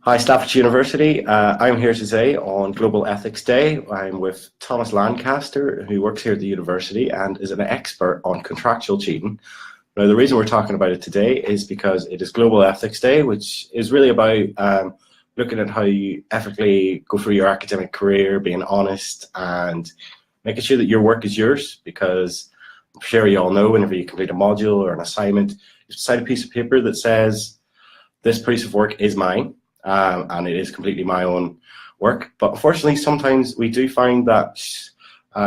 Hi, Staffordshire University. I'm here today on Global Ethics Day. I'm with Thomas Lancaster, who works here at the university and is an expert on contractual cheating. Now, the reason we're talking about it today is because it is Global Ethics Day, which is really about looking at how you ethically go through your academic career, being honest, and making sure that your work is yours. Because I'm sure you all know, whenever you complete a module or an assignment, you sign a piece of paper that says, this piece of work is mine. And it is completely my own work. But unfortunately, sometimes we do find that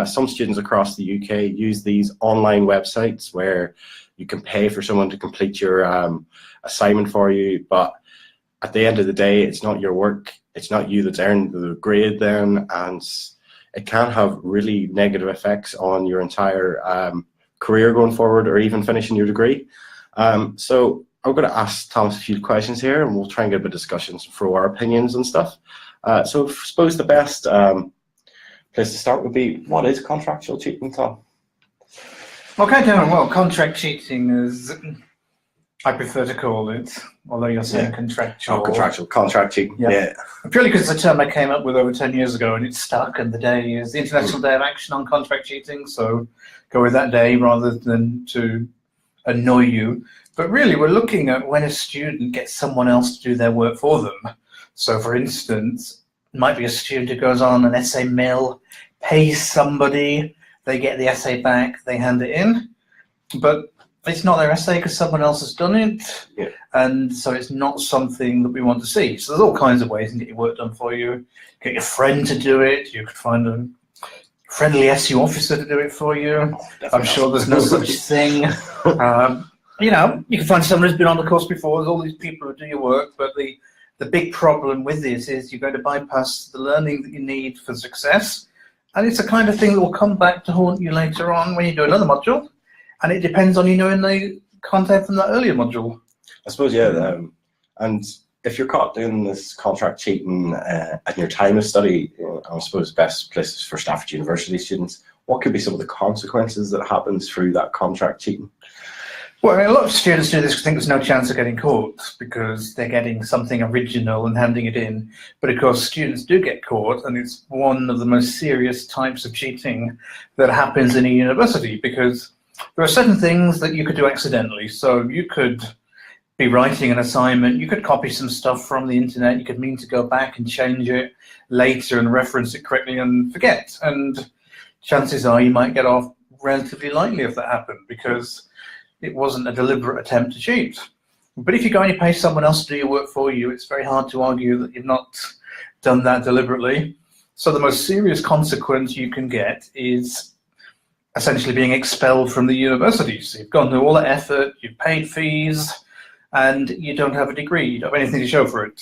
some students across the UK use these online websites where you can pay for someone to complete your assignment for you. But at the end of the day, it's not your work. It's not you that's earned the grade then. And it can have really negative effects on your entire career going forward or even finishing your degree. So I'm going to ask Thomas a few questions here, and we'll try and get a bit of discussions through our opinions and stuff. So I suppose the best place to start would be, what is contractual cheating, Tom? Okay, Darren, well, contract cheating is, I prefer to call it, although you're saying contractual. Oh, contract cheating, yeah. Purely because it's a term I came up with over 10 years ago, and it's stuck, and the day is the International Day of Action on Contract Cheating, so go with that day rather than to annoy you. But really, we're looking at when a student gets someone else to do their work for them. So for instance, it might be a student who goes on an essay mill, pays somebody, they get the essay back, they hand it in, but it's not their essay because someone else has done it, and so it's not something that we want to see. So there's all kinds of ways to get your work done for you. Get your friend to do it, you could find a friendly SU officer to do it for you. I'm sure there's no such thing. You know, you can find someone who's been on the course before. There's all these people who do your work, but the big problem with this is you're going to bypass the learning that you need for success, and it's the kind of thing that will come back to haunt you later on when you do another module, and it depends on you knowing the content from that earlier module. I suppose, yeah, and if you're caught doing this contract cheating at your time of study, I suppose best places for Staffordshire University students, what could be some of the consequences that happens through that contract cheating? Well, a lot of students do this because they think there's no chance of getting caught because they're getting something original and handing it in. But of course, students do get caught, and it's one of the most serious types of cheating that happens in a university, because there are certain things that you could do accidentally. So you could be writing an assignment, you could copy some stuff from the internet, you could mean to go back and change it later and reference it correctly and forget. And chances are you might get off relatively lightly if that happened, because it wasn't a deliberate attempt to cheat. But if you go and you pay someone else to do your work for you, it's very hard to argue that you've not done that deliberately. So the most serious consequence you can get is essentially being expelled from the university. So you've gone through all the effort, you've paid fees, and you don't have a degree, you don't have anything to show for it.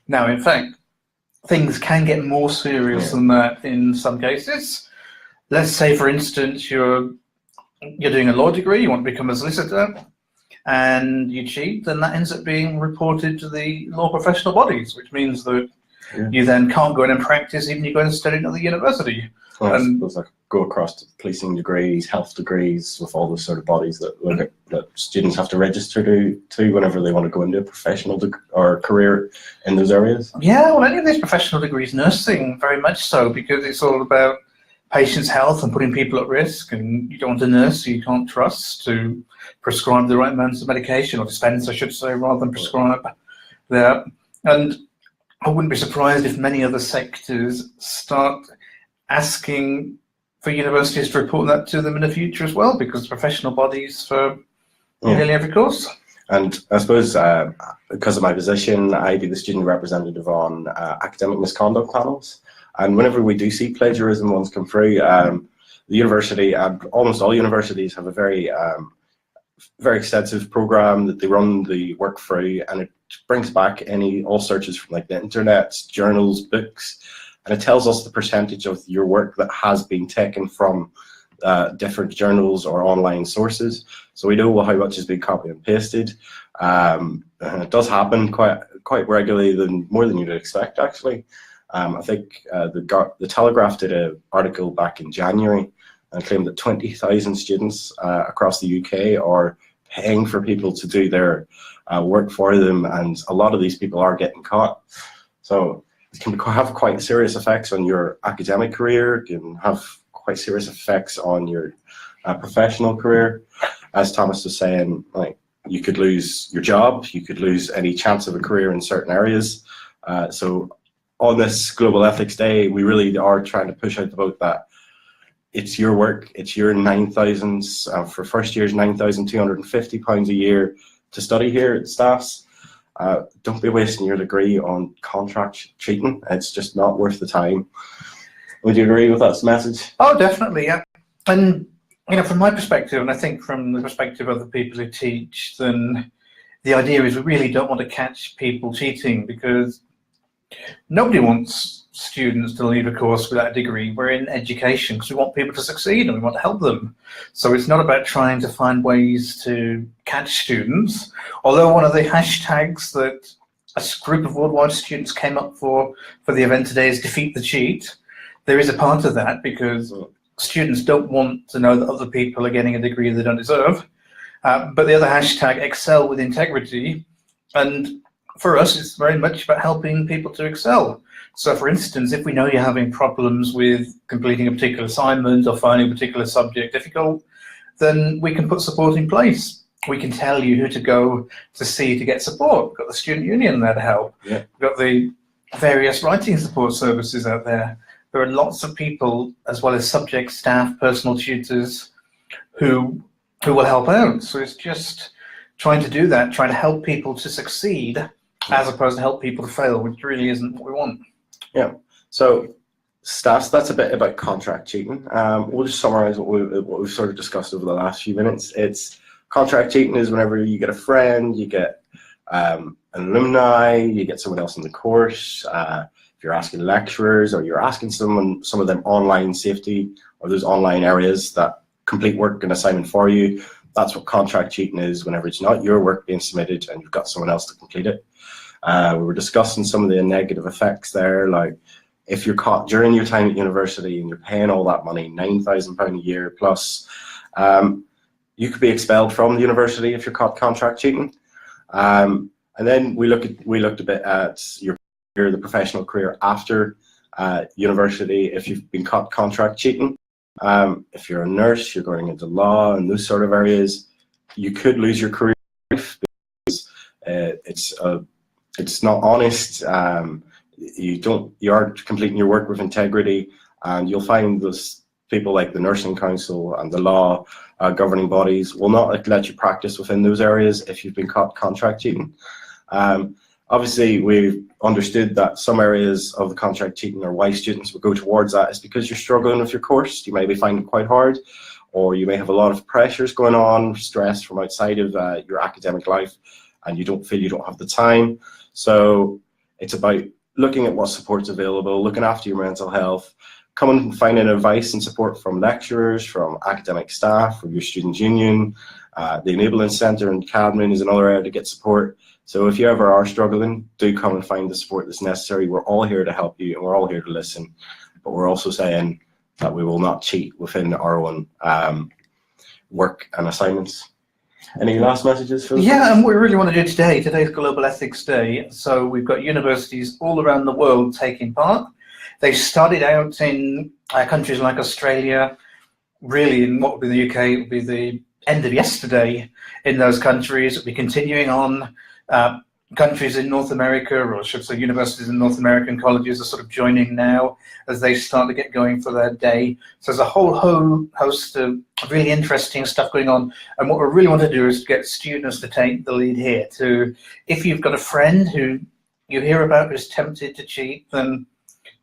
Now, in fact, things can get more serious than that in some cases. Let's say, for instance, you're doing a law degree, you want to become a solicitor, and you cheat, then that ends up being reported to the law professional bodies, which means that you then can't go in and practice even if you go and study at another university. Well, and those like go across to policing degrees, health degrees, with all those sort of bodies that look at, that students have to register to whenever they want to go into a professional or career in those areas. Yeah, well, any of these professional degrees, nursing very much so, because it's all about patients' health and putting people at risk, and you don't want a nurse who you can't trust to prescribe the right amounts of medication, or dispense, I should say, rather than prescribe there. And I wouldn't be surprised if many other sectors start asking for universities to report that to them in the future as well, because professional bodies for nearly every course. And I suppose because of my position, I be the student representative on academic misconduct panels. And whenever we do see plagiarism ones come through, the university, and almost all universities, have a very extensive program that they run the work through, and it brings back all searches from like the internet, journals, books, and it tells us the percentage of your work that has been taken from different journals or online sources. So we know how much has been copied and pasted. And it does happen quite regularly, more than you'd expect, actually. I think the Telegraph did an article back in January and claimed that 20,000 students across the UK are paying for people to do their work for them, and a lot of these people are getting caught. So it can have quite serious effects on your academic career, it can have quite serious effects on your professional career. As Thomas was saying, like, you could lose your job, you could lose any chance of a career in certain areas. So on this Global Ethics Day, we really are trying to push out the vote that it's your work, it's your 9,000, for first years, £9,250 a year to study here at Staffs. Don't be wasting your degree on contract cheating. It's just not worth the time. Would you agree with that message? Oh, definitely, yeah. And you know, from my perspective, and I think from the perspective of the people who teach, then the idea is we really don't want to catch people cheating, because nobody wants students to leave a course without a degree. We're in education because we want people to succeed and we want to help them. So it's not about trying to find ways to catch students, although one of the hashtags that a group of worldwide students came up for the event today is defeat the cheat. There is a part of that because students don't want to know that other people are getting a degree they don't deserve. But the other hashtag, excel with integrity, and for us it's very much about helping people to excel. So for instance, if we know you're having problems with completing a particular assignment or finding a particular subject difficult, then we can put support in place. We can tell you who to go to see to get support. We've got the student union there to help. Yeah. We've got the various writing support services out there. There are lots of people, as well as subject staff, personal tutors, who will help out. So it's just trying to do that, trying to help people to succeed, as opposed to help people to fail, which really isn't what we want. Yeah. So Staffs, that's a bit about contract cheating. We'll just summarize what we've sort of discussed over the last few minutes. It's contract cheating is whenever you get a friend, you get an alumni, you get someone else in the course. If you're asking lecturers or you're asking some of them online safety or those online areas that complete work and assignment for you, that's what contract cheating is, whenever it's not your work being submitted and you've got someone else to complete it. We were discussing some of the negative effects there, like if you're caught during your time at university and you're paying all that money, £9,000 a year plus, you could be expelled from the university if you're caught contract cheating. And then we looked a bit at the professional career after university if you've been caught contract cheating. If you're a nurse, you're going into law and those sort of areas, you could lose your career because it's not honest. You aren't completing your work with integrity, and you'll find those people like the nursing council and the law governing bodies will not let you practice within those areas if you've been caught contract cheating. Obviously, we've understood that some areas of the contract cheating or why students would go towards that is because you're struggling with your course. You may be finding it quite hard, or you may have a lot of pressures going on, stress from outside of your academic life, and you don't feel you don't have the time. So it's about looking at what support's available, looking after your mental health, coming and finding advice and support from lecturers, from academic staff, from your student union. The Enabling Centre and Cadman is another area to get support. So if you ever are struggling, do come and find the support that's necessary. We're all here to help you and we're all here to listen. But we're also saying that we will not cheat within our own work and assignments. Any last messages, Phil? Yeah, and what we really want to do today, today's Global Ethics Day, so we've got universities all around the world taking part. They started out in countries like Australia, really in what would be the UK, it would be the end of yesterday in those countries. It will be continuing on. Countries in North America, or I should say universities in North American colleges, are sort of joining now as they start to get going for their day. So there's a whole host of really interesting stuff going on. And what we really want to do is get students to take the lead here. If you've got a friend who you hear about who's tempted to cheat, then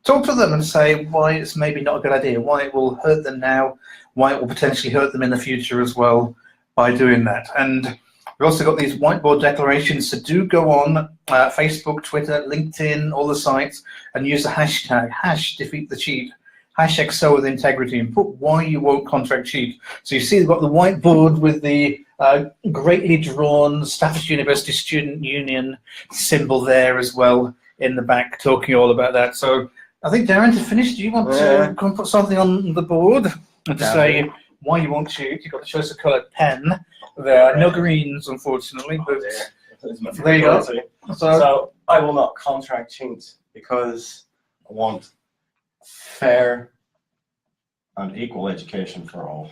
talk to them and say why it's maybe not a good idea, why it will hurt them now, why it will potentially hurt them in the future as well by doing that. And we've also got these whiteboard declarations, so do go on Facebook, Twitter, LinkedIn, all the sites, and use the hashtag, #defeatthecheat, #excel with integrity, and put why you won't contract cheat. So you see they've got the whiteboard with the greatly drawn Staffordshire University Student Union symbol there as well in the back, talking all about that. So I think, Darren, to finish, do you want to come put something on the board and to say why you won't cheat? You've got the choice of coloured pen. There are no greens, unfortunately, but there you go. So I will not contract cheat because I want fair and equal education for all.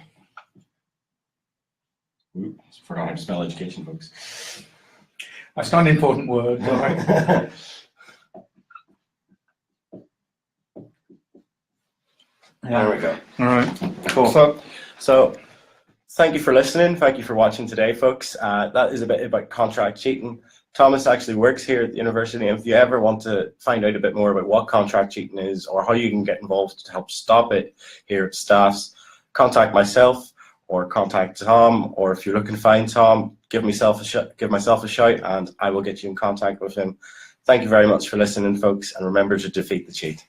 Ooh, forgot how to spell education, folks. That's not an important word. Right? There we go. All right. Cool. So thank you for listening. Thank you for watching today, folks. That is a bit about contract cheating. Thomas actually works here at the university, and if you ever want to find out a bit more about what contract cheating is or how you can get involved to help stop it here at Staffs, contact myself or contact Tom, or if you're looking to find Tom, give myself a shout and I will get you in contact with him. Thank you very much for listening, folks, and remember to defeat the cheat.